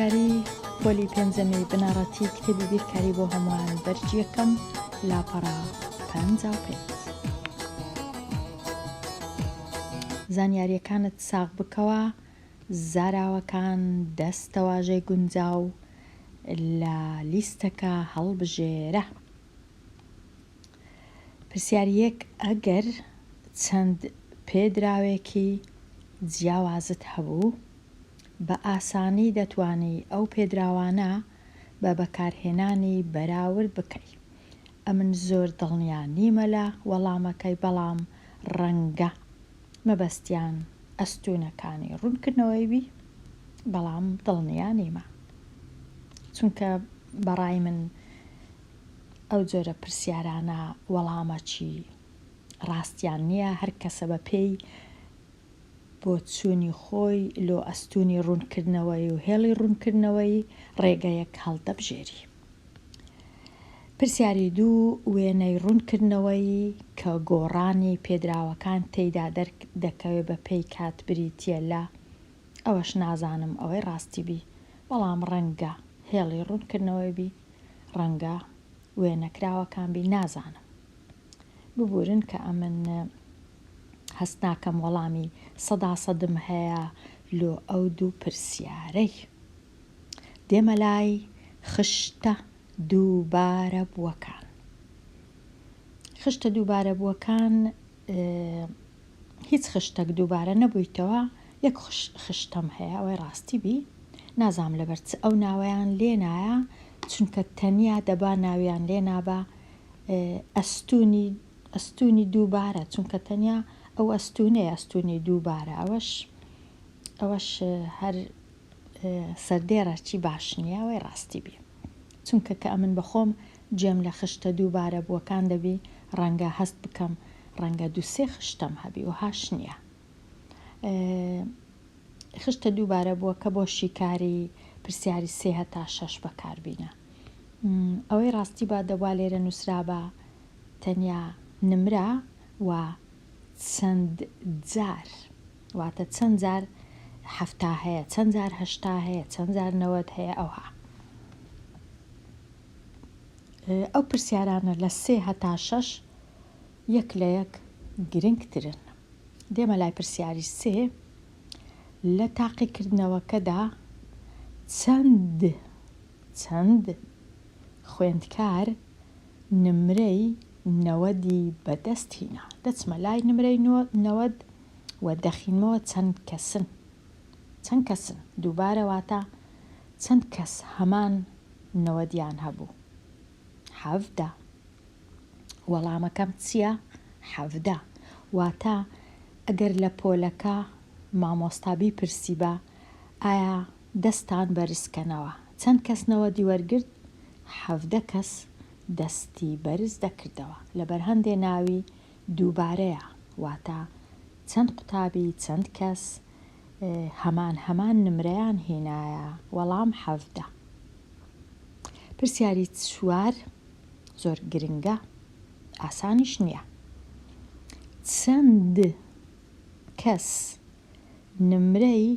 بیرکاری پۆلی پێنجەمی بنەڕەتی کتێبی بیرکاری بۆ هەمووان بەرجی یەکەم لاپەڕا 55. زانیاریەکانت ساغ بکەوە، زاراوەکان دەستەواژەی گونجاو لە لیستەکە هەڵبژێرە. پرسیاریەک: ئەگەر چەند پێدراوێکی جیاوازت هەبوو، بە ئاسانی دەتوانی ئەو پێدراوانە بە بەکارهێنانی بەراورد بکەی. ئەمن زۆر دڵنیا نیمە لە وەڵامەکەی، بەڵام ڕەنگە مەبەستیان ئەستوونەکانی ڕوونکردنەوەی بی، بەڵام دڵنیا نیمە. چونکە بەڕای من ئەو جۆرە پرسیارانە وەڵامەکی ڕاستیان نییە. هەر کەسە بە پێی بۆ چوونی خۆی لۆ ئەستوونی ڕوونکردنەوەی و هێڵی ڕوونکردنەوەی ڕێگەیەک هەڵدەبژێری. پرسیاری 2: وێنەی ڕوونکردنەوەی کە گۆڕانی پێدراوەکان تێیدا دەکەوێت بە پێی کات بریتیە لە ئەوەش نازانم ئەوەی ڕاستی بی، بەڵام ڕەنگە هێڵی ڕوونکردنەوەی بی، ڕەنگە وێنەکراوەکان بی، نازانم. ببورن کە ئەمن هەست ناکەم وەڵامی 100% هەیە لۆ ئەو دوو پرسیارەی. دێمە لای خشتە دووبارە بووەکان. خشتە دووبارە بووەکان هیچ خشتێک دووبارە نەبوویتەوە، یەک خشتەم هەیە، ئەوەی ڕاستی بی. نازام لەبەر چ ئەو ناوەیان لێ نایە، چونکە تەنیا دەبا ناویان لێ نابە ئەستوونی دووبارە، چونکە تەنیا ئەو ئەستوونی دووبارە، ئەوەش هەر سەردێڕەکی باش نییە، ئەوەی ڕاستی بی. چونکە کە ئەمن بەخۆم جێم لە خشتە دووبارە بووەکان دەبی، ڕەنگە هەست بکەم ڕەنگە 2-3 خشتم هەبی و هاش نییە. خشتە دووبارە بووەکە بۆ شیکاری پرسیاری 3 هەتا 6 بەکاربینە. ئەوەی ڕاستی با دەبوا لێرە نووسرا بە تەنیا نمرە و چەند جار، واتە چەند جار 70 هەیە، چەند جار 80 هەیە، چەند جار 90 هەیە. ئەوها ئەو پرسیارانە لە 3 هەتا 6 یەک لە یەک گرنگترن. دێمە لای پرسیاری 3: لە تاقیکردنەوەکەدا چەند خوێندکار نمرەی 90 بەدەستهێنا؟ دەچمە لای نمرەی 90 و دەخینمەوە چەند کەسن دووبارە، واتە چەند کەس هەمان 90یان هەبوو؟ 17. وەڵامەکەم چییە؟ 17. واتە ئەگەر لە پۆلەکە مامۆستابی پرسی بە ئایا دەستان بەرزکەنەوە، چەند کەس 90 وەرگرت؟ 17 کەس دەستی بەرز دەکردەوە. لەبەر هەندێ ناوی دووبارەیە، واتە چەند قوتابی، چەند کەس هەمان نمرەیان هێنایە. وەڵام 17. پرسیاری 4 زۆر گرنگە، ئاسانیش نییە. چەند کەس نمرەی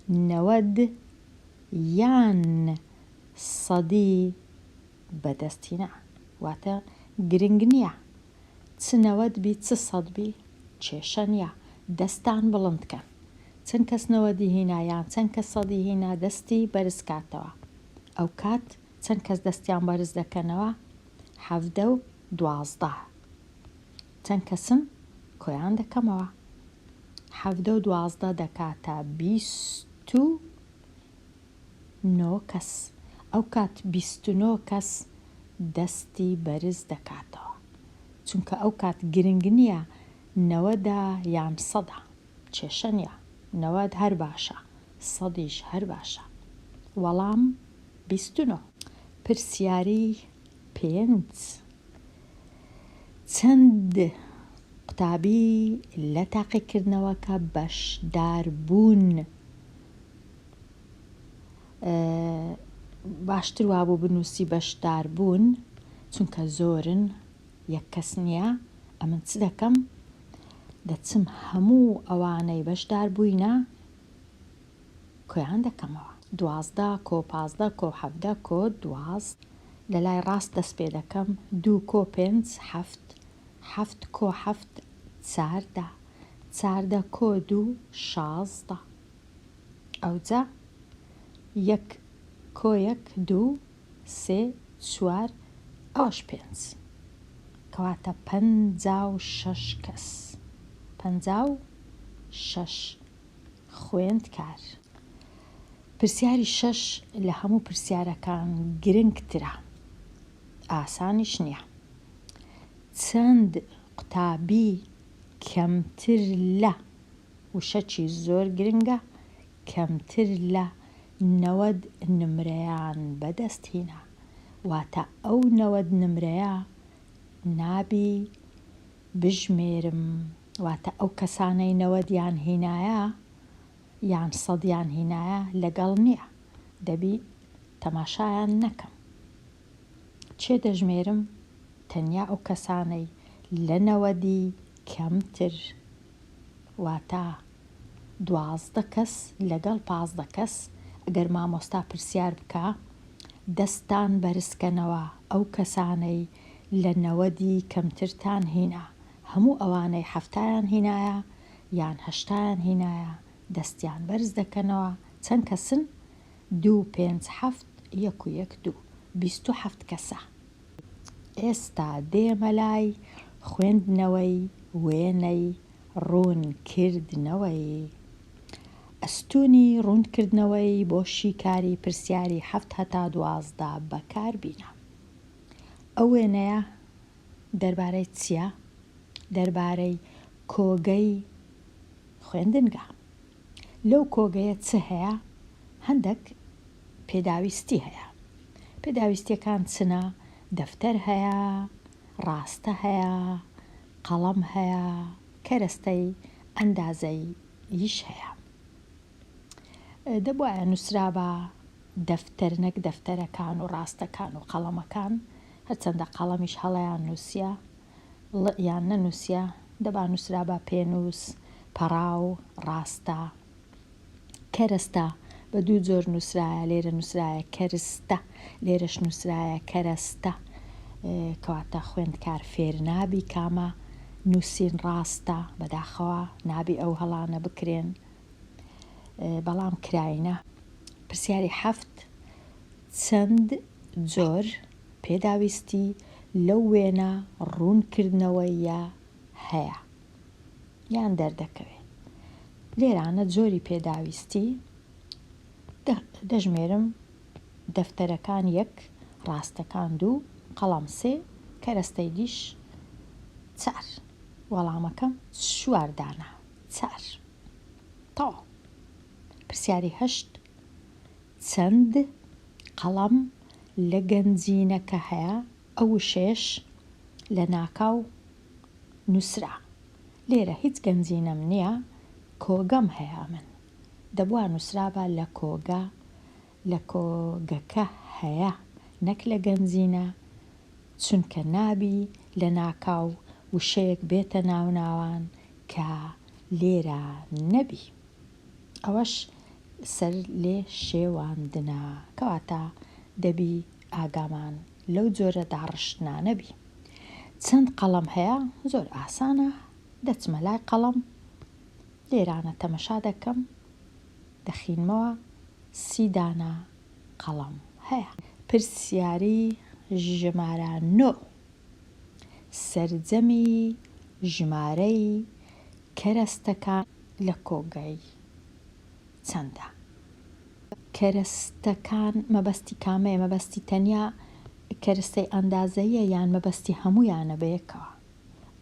90 یان 100 بەدەستهێنا؟ واتە گرنگ نییە، چ 90 بی چ 100 بی، کێشە نییە، دەستان بڵندکەن. چەند کەس 90 هێنا یان چەند کەس 100 هێنا، دەستی بەرز کاتەوە. ئەو کات چەند کەس دەستیان بەرز دەکەنەوە؟ 17 و 12. چەند کەسن؟ کۆیان دەکەمەوە. 17 و 12 دەکاتە 29 کەس. ئەو کات 29 کەس دەستی بەرز دەکاتەوە، چونکە ئەو کات گرنگ نییە 90 یان 100، کێشە نییە، 90 هەر باشە، 100 هەر باشە. وەڵام 29. پرسیاری 5: چەند قوتابی لە تاقیکردنەوەکە بەشدار بوون؟ باشتر وابوو بنووسی بەشدار بوون، چونکە زۆرن، یەک کەس نییە. ئەمن چ دەکەم؟ دەچم هەموو ئەوانەی بەشدار بووینە کۆیان دەکەمەوە. 12 کۆ 15 کۆ 17 کۆ 12 لە لای ڕاست دەست پێ دەکەم 2 کۆ 5 7 7 کۆ 7 14 14 کۆ 2 16 ئەوجا 1 کۆ 1 2 3 4 ئەوەش 5 کەواتە 56 کەس 56 خوێندکار. پرسیاری 6 لە هەموو پرسیارەکان گرنگترە، ئاسانیش نییە. چەند قوتابی کەمتر لە وشەکی زۆر گرنگە کەمتر لە 90 نمرەیان بەدەستهێنا، واتە ئەو 90 نمرەیە نابی بژمێرم، واتە ئەو کەسانەی 90یان هێنایە یان 100یان هێنایە لەگەڵ نییە، دەبی تەماشایان نەکەم. چێ دەژمێرم؟ تەنیا ئەو کەسانەی لە 90 کەمتر، واتە 12 کەس لەگەڵ 15 کەس ئەگەر مامۆستا پرسیار بکە دەستان بەرزکەنەوە ئەو کەسانەی لە 90 کەمترتان هێنا، هەموو ئەوانەی 7یان هێنایە یان 8یان هێنایە دەستیان بەرز دەکەنەوە. چەند کەسن؟ 2 5 7 1 و 1 2 27 کەسە. ئێستا دێمە لای خوێندنەوەی وێنەی ڕوونکردنەوەی. ئەستوونی ڕوونکردنەوەی بۆ شیکاری پرسیاری 7 هەتا 12 بەکاربینە. ئەو وێنەیە دەربارەی چییە؟ دەربارەی کۆگەی خوێندنگە. لەو کۆگەیە چ هەیە؟ هەندێک پێداویستی هەیە. پێداویستیەکان چنە؟ دەفتەر هەیە، ڕاستە هەیە، قەڵەم هەیە، کەرەستەی ئەندازەی یش هەیە. دەبوایە نووسرا بە دەفتەر نەک دەفتەرەکان و ڕاستەکان و قەڵەمەکان، هەرچەندە قەڵەمیش هەڵەیان نووسیە یان نەنووسیە، دەبا نووسرا بە پێنووس، پەڕاو، ڕاستە. کەرەستە بە دوو جۆر نووسرایە، لێرە نووسرایە کەرستە، لێرەش نووسرایە کەرەستە، کەواتە خوێندکار فێر نابی کامە نووسین ڕاستە، بەداخەوە نابی ئەو هەڵانە بکرێن، بەڵام کراینە. پرسیاری 7 چەند جۆر پێداویستی لەو وێنە ڕوونکردنەوەیە هەیە یان دەردەکەوێت. لێرانە جۆری پێداویستی دەژمێرم دەفتەرەکان 1، ڕاستەکان 2، قەڵەم 3، کەرەستەی دیش 4. وەڵامەکەم 4 دانە. 4 تەواو. پرسیاری 8 چەند قەڵەم لە گەنجینەکە هەیە؟ ئەو 6 لە ناکاو نووسرا. لێرە هیچ گەنجینەم نییە، کۆگەم هەیە. من دەبووە نووسرا بە لە کۆگەکە هەیە نەک لە گەنجینە، چونکە نابی لە ناکاو وشەیەک بێتە ناوناوان کە لێرە نەبی. ئەوەش سەر لێ شێواندنە، کەواتە دەبی ئاگامان لەو جۆرە داڕشتانە بی. چەند قەڵەم هەیە؟ زۆر ئاسانە، دەچمە لای قەڵەم، لێرانە تەمەشا دەکەم، دەخینمەوە 30 دانە قەڵەم هەیە. پرسیاری ژمارە 9 سەرجەمی ژمارەی کەرەستەکان لە کۆگەی چەندە؟ کەرەستەکان مەبەستی کامەیە؟ مەبەستی تەنیا کەرەستەی ئەندازەیە یان مەبەستی هەموویانە بەیەکەوە؟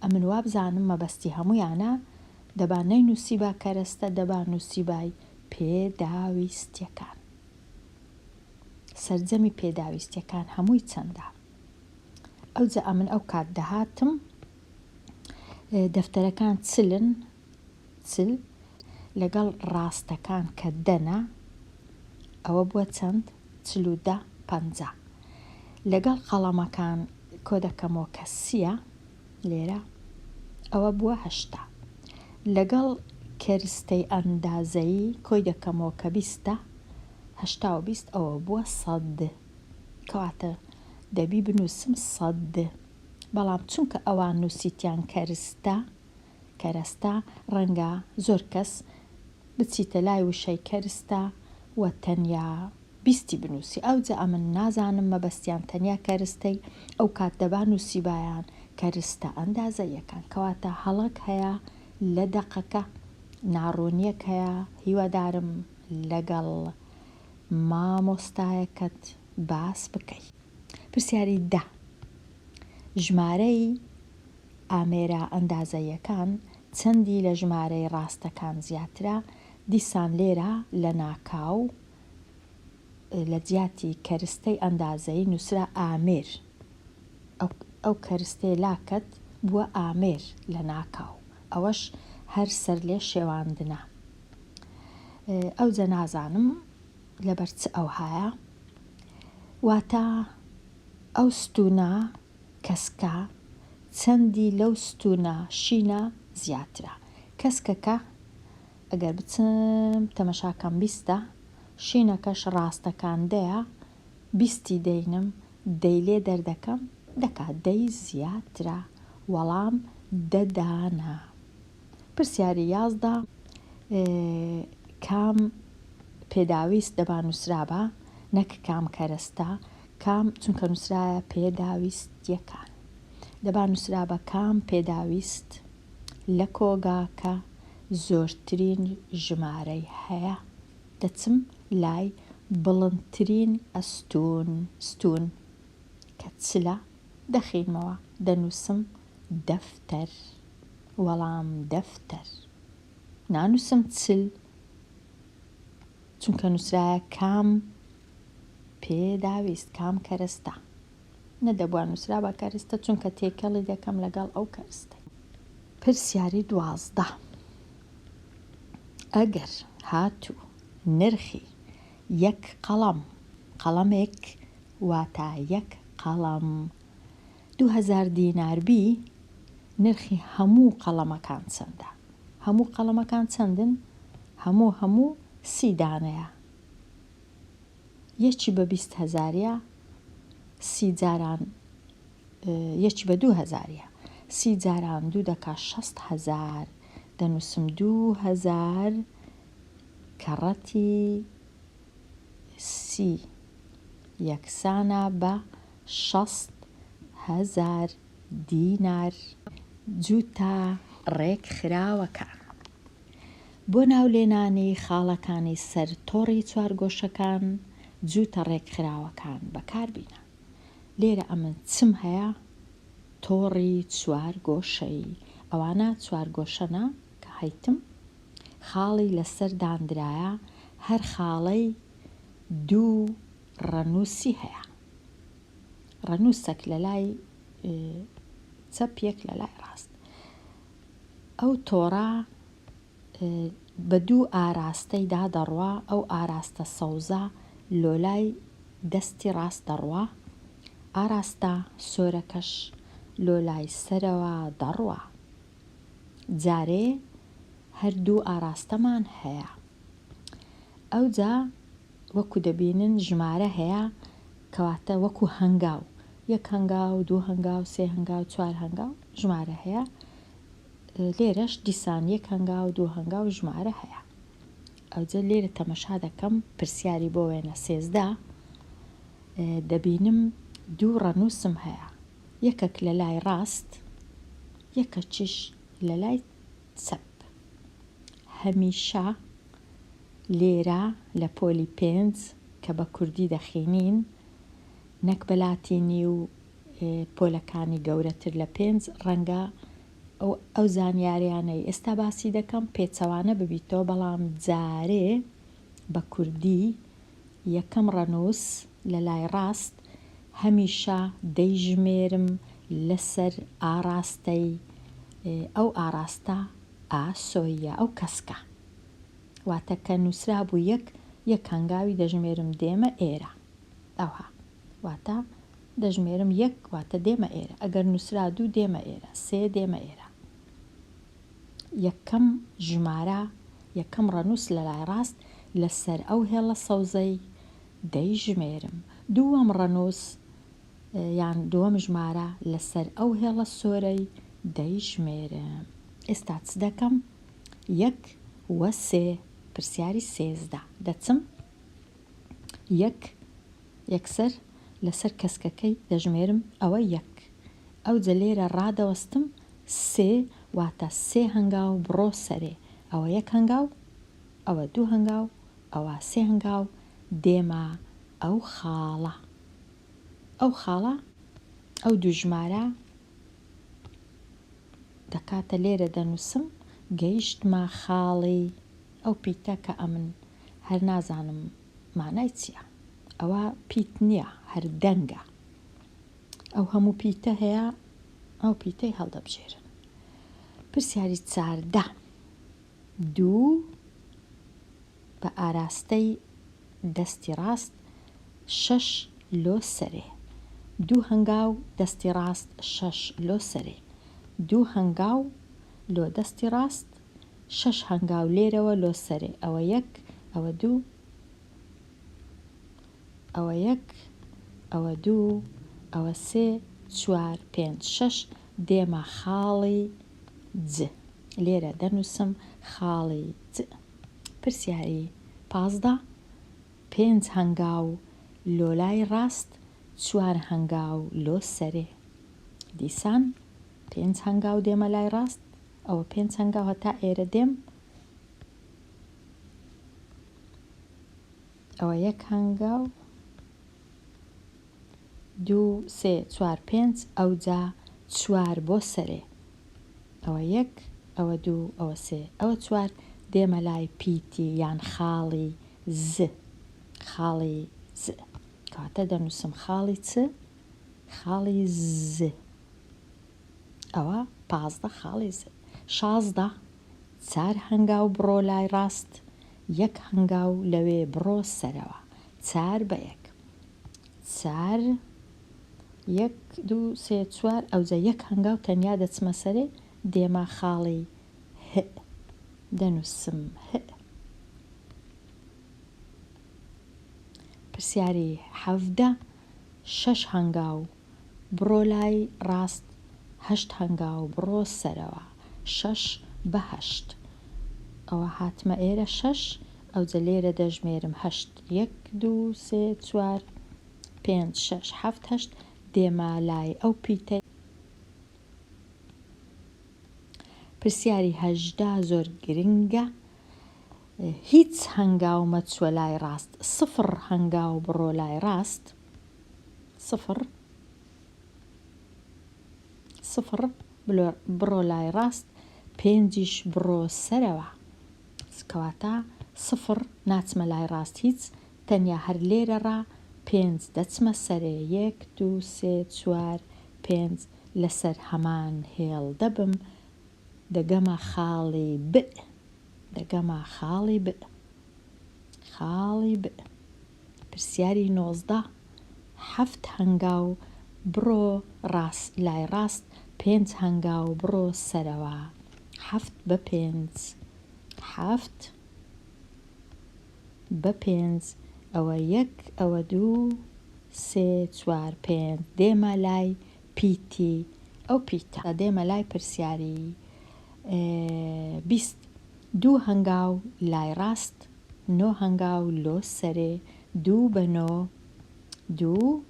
ئەمن وا بزانم مەبەستی هەموویانە، دەبا نەینووسی با کەرەستە، دەبا نووسی بای پێداویستیەکان. سەرجەمی پێداویستیەکان هەمووی چەندە؟ ئەوجا ئەمن ئەو کات دەهاتم دەفتەرەکان چلن، چل لەگەڵ ڕاستەکان کە دەنە، ئەوە بووە چەند؟ 42 50. لەگەڵ قەڵەمەکان کۆ دەکەمەوە کە 30 لێرە، ئەوە بووە 80. لەگەڵ کەرستەی ئەندازەیی کۆی دەکەمەوە کە 20 20 ئەوە بووە 100 کەواتە دەبی بنووسم 100 بەڵام چونکە ئەوان نووسیتیان کەرەستە ڕەنگە زۆر کەس بچیتە لای وشەی کەرستە و تەنیا 20 بنووسی ئەوجا ئەمن نازانم مەبەستیان تەنیا کەرستەی ئەو کات دەبا نووسیبایان کەرستە ئەندازە یەکان کەواتە هەڵک هەیە لە دەقەکە ناڕوونیەک هەیە هیوادارم لەگەڵ مامۆستایەکەت باس بکەی. پرسیاری 10 ژمارەی ئامێرە ئەندازەیەکان چەندی لە ژمارەی ڕاستەکان زیاترە؟ دیسان لێرە لە ناکاو لە جیاتی کەرستەی ئەندازەی نووسرا ئامێر ئەو کەرستەی لاکت بووە ئامێر لە ناکاو ئەوەش هەر سەر لێ شێواندنە ئەوجە نازانم لەبەر چ ئەو هایە واتە ئەو ستونە کەسکە چەندی لەو ستونە شینە زیاترە کەسکەکە ئەگەر بچم تەمەشاکەم 20 شینەکەش ڕاستەکان دەیە 20 دەینم دەی لێ دەردەکەم دەکات دەی زیاترە وەڵام دەدانە. پرسیاری 11 کام پێداویست دەبا نووسرابە نەک کام کەرەستە کام چونکە نووسرایە پێداویستیەکان دەبا نووسرابە کام پێداویست لە کۆگاکە زۆرترین ژمارەی هەیە دەچم لای بڵندترین ئەستون کە چلە دەخینمەوە دەنووسم دەفتەر وەڵام دەفتەر نانووسم چل چونکە نووسرایە کام پێداویست کام کەرەستە نەدەبووە نووسرا بە کەرستە چونکە تێکەڵی دەکەم لەگەڵ ئەو کەرستە. پرسیاری 12 ئەگەر هاتوو نرخی یەک قەڵەمێک واتە یەک قەڵەم 2000 دینار بی نرخی هەموو قەڵەمەکان چەندە؟ هەموو قەڵەمەکان چەندن؟ هەموو 30 دانەیە یەکی بە 20,000 30 جاران یەکی بە 2000 30 جاران 2 دەکا 60,000 دەنووسم 2000 کەڕەتی 30 یەکسانە بە 60,000 دینار جوتە ڕێکخراوەکە. بۆ ناولێنانی خاڵەکانی سەر تۆڕی چوارگۆشەکان جوتە ڕێکخراوەکان بەکاربینە. لێرە ئەمن چم هەیە تۆڕی چوارگۆشەی ئەوانە چوارگۆشەنە کە هەیتم خاڵی لەسەر دانرایە هەر خاڵەی 2 ڕەنووسی هەیە ڕەنووسەک لە لای چەپێک لە لای ڕاست ئەو تۆڕە بە 2 ئاراستەی دادەڕوا ئەو ئاراستە سەوزە لۆلای دەستی ڕاست دەڕوا ئاراستە سۆرەکەش لۆلای سەرەوە دەڕوا جارێ هەردوو ئاراستەمان هەیە ئەوجا وەکو دەبینن ژمارە هەیە کەواتە وەکو هەنگاو 1 هەنگاو 2 هەنگاو 3 هەنگاو 4 هەنگاو ژمارە هەیە لێرەش دیسان 1 هەنگاو 2 هەنگاو ژمارە هەیە ئەوجا لێرە تەمەشا دەکەم پرسیاری بۆ وێنە 13 دەبینم 2 ڕەنووسم هەیە یەکێک لە لای ڕاست یەکەکیش لە لای چەپ هەمیشە لێرە لە پۆلی 5 کە بە کوردی دەخینین نەک بە لاتینی و پۆلەکانی گەورەتر لە 5 ڕەنگە ئەو زانیاریانەی ئێستا باسی دەکەم پێچەوانە ببیتەوە بەڵام جارێ بە کوردی یەکەم ڕەنووس لە لای ڕاست هەمیشە دەیژمێرم لەسەر ئاراستەی ئەو ئاراستە ئاسۆیە ئەو کەسکە واتە کە نووسرا بوو یەک هەنگاوی دەژمێرم دێمە ئێرە ئەوها واتە دەژمێرم 1 واتە دێمە ئێرە ئەگەر نووسرا 2 دێمە ئێرە 3 دێمە ئێرە یەکەم ژمارە یەکەم ڕەنووس لە لای ڕاست لەسەر ئەو هێڵە سەوزەی دەیژمێرم. دووەم ڕەنووس یان دووەم ژمارە لەسەر ئەو هێڵە سۆرەی دەیژمێرم. ئێستا چ دەکەم؟ 1 و 3 پرسیاری 13 دەچم 1 یەکسەر لەسەر کەسکەکەی دەژمێرم ئەوە 1 ئەو جە لێرە ڕادەوەستم 3 واتە 3 هەنگاو بڕۆ سەرێ ئەوە 1 هەنگاو ئەوە 2 هەنگاو ئەوە 3 هەنگاو دێمە ئەو خاڵە ئەو دوو ژمارە دەکاتە لێرە دەنووسم گەیشتمە خاڵی ئەو پیتە کە ئەمن هەر نازانم مانای چییە. ئەوە پیت نییە هەر دەنگە. ئەو هەموو پیتە هەیە ئەو پیتەی هەڵدەبژێرن. پرسیاری 14 2 بە ئاراستەی دەستی ڕاست 6 لۆ سەرێ 2 هەنگاو دەستی ڕاست 6 لۆ سەرێ 2 هەنگاو لۆ دەستی ڕاست 6 هەنگاو لێرەوە لۆ سەرێ ئەوە 1 ئەوە 2 ئەوە 1 ئەوە 2 ئەوە 3 4 5 6 دێمە خاڵی ج لێرە دەنووسم خاڵی ج. پرسیاری 15 5 هەنگاو لۆ لای ڕاست 4 هەنگاو لۆ سەرێ دیسان 5 هەنگاو دێمە لای ڕاست ئەوە 5 هەنگاو هەتا ئێرە دێم ئەوە 1 هەنگاو 2 3 4 5 ئەو جا 4 بۆ سەرێ ئەوە 1 ئەوە 2 ئەوە 3 ئەوە 4 دێمە لای پیتی یان خاڵی ز کاتە دەنووسم خاڵی چ؟ خاڵی ز ئەوە 15 خاڵی ز. 16 4 هەنگاو بڕۆ لای ڕاست 1 هەنگاو لەوێ بڕۆ سەرەوە 4 بە 1 4 1 2 3 4 ئەوجە 1 هەنگاو تەنیا دەچمە سەرێ دێمە خاڵی ه دەنووسم ه. پرسیاری 17 6 هەنگاو بڕۆ لای ڕاست 8 هەنگاو بڕۆ سەرەوە 6 بە 8 ئەوە هاتمە ئێرە 6 ئەوجە لێرە دەژمێرم 8 1 2 3 4 5 6 7 8 دێمە لای ئەو پیتە. پرسیاری 18 زۆر گرنگە هیچ هەنگاو مەچووە لای ڕاست 0 هەنگاو بڕۆ لای ڕاست 0 بڕۆ لای ڕاست 5 بڕۆ سەرەوە کەواتە 0 ناچمە لای ڕاست هیچ تەنیا هەر لێرە ڕا 5 دەچمە سەرێ 1 2 3 4 5 لەسەر هەمان هێڵ دەبم دەگەمە خاڵی ب پرسیاری 19 7 هەنگاو بڕۆ لای ڕاست 5 هەنگاو بڕۆ سەرەوە 7 بە 5 7 بە 5 ئەوە 1 ئەوە 2 3 4 5 دێمە لای پیتی ئەو پیتە دێمە لای پرسیاری 20 2 هەنگاو لای ڕاست 9 هەنگاو لۆ سەرێ 2 بە 9 2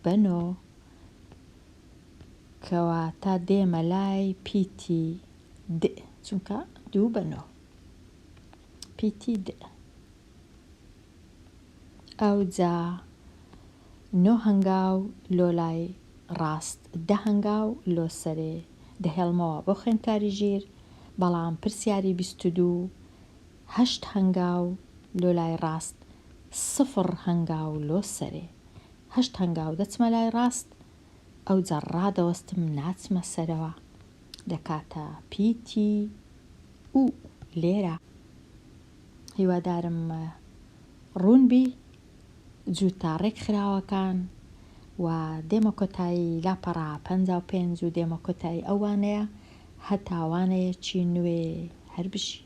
بە 9 کەواتە دێمە لای پیتی د چونکە 2 بە 9 پیتی د ئەو جا 9 هەنگاو لۆ لای ڕاست 10 هەنگاو لۆ سەرێ دەهێڵمەوە بۆ خوێندکاری ژیر بەڵام پرسیاری 22 8 هەنگاو لۆ لای ڕاست 0 هەنگاو لۆ سەرێ 8 هەنگاو دەچمە لای ڕاست ئەو جا ڕادەوەستم ناچمە سەرەوە دەکاتە پیتی ئو لێرە. هیوادارم ڕوونبی جووتارێک خراوەکان و دێمە کۆتایی لاپەڕا 55 و دێمە کۆتایی ئەوانەیە هەتاوانەیەکی نوێ هەر بژی.